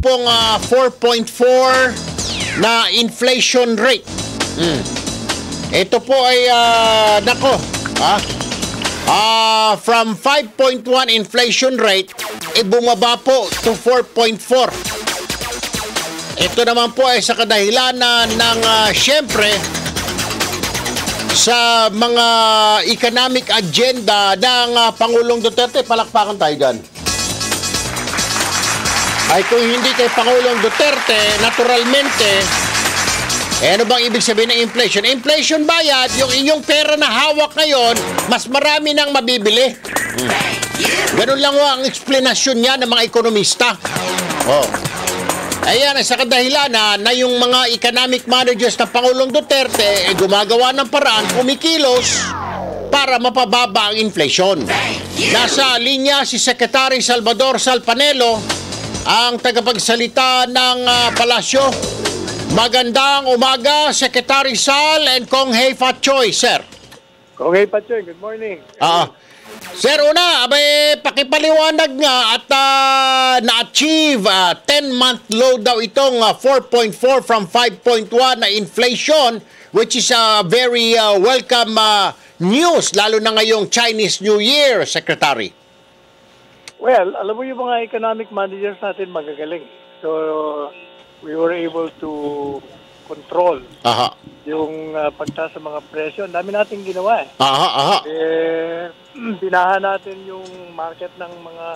pong 4.4 na inflation rate. Ito po ay, from 5.1 inflation rate, bumaba po to 4.4. Ito naman po ay sa kadahilanan ng, syempre, sa mga economic agenda ng Pangulong Duterte. Palakpakan tayo dyan. Ay kung hindi kay Pangulong Duterte, naturalmente, ano bang ibig sabihin ng inflation? Inflation bayad, yung inyong pera na hawak ngayon, mas marami nang mabibili. Ganun lang ang eksplanasyon niya ng mga ekonomista. Ayan, sa kadahilanan na yung mga economic managers ng Pangulong Duterte gumagawa ng paraan, kumikilos para mapababa ang inflation. Nasa linya si Secretary Salvador Salpanelo, ang tagapagsalita ng Palasyo. Magandang umaga, Secretary Sal and Kong Hei Fat Choi, sir. Kong Hei Fat Choi, good morning. Sir, una, pakipaliwanag nga at na-achieve 10-month low daw itong 4.4 from 5.1 na inflation, which is a very welcome news, lalo na ngayong Chinese New Year, Secretary. Well, alam mo yung mga economic managers natin magagaling. So, we were able to control yung pagtaas sa mga presyo. Ang dami natin ginawa binahan natin yung market ng mga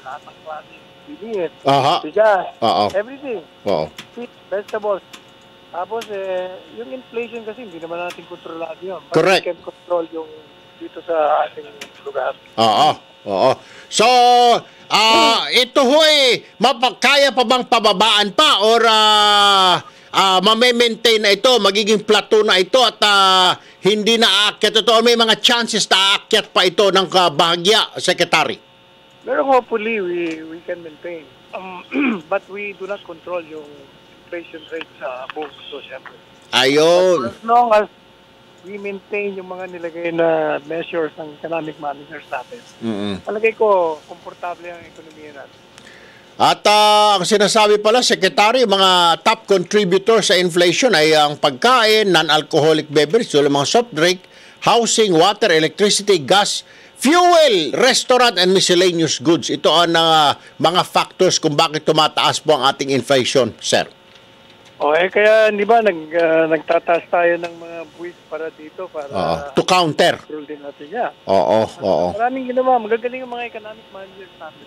lahat ng klaseng bilihin, bigas, everything, feed, vegetables. Tapos yung inflation kasi hindi naman natin kontrolado yun. Correct. We can control yung dito sa ating lugar. So, ito ho'y kaya pa bang pababaan pa or ma-maintain na ito, magiging plateau na ito at hindi na aakyat ito o may mga chances na aakyat pa ito ng bahagya, Secretary? Pero hopefully we can maintain. But we do not control yung inflation rate sa buong mundo, syempre. Ayun. But as long as we maintain yung mga nilagay na measures ng economic managers natin, palagay ko, komportable ang ekonomiya natin. At ang sinasabi pala, Secretary, mga top contributors sa inflation ay ang pagkain, non-alcoholic beverage, mga soft drink, housing, water, electricity, gas, fuel, restaurant, and miscellaneous goods. Ito ang mga factors kung bakit tumataas po ang ating inflation, sir. Kaya hindi ba nagtataas tayo ng mga buwis para dito para to counter. Control din natin yan. Oo. Maraming ginawa, magagaling ang mga economic managers natin.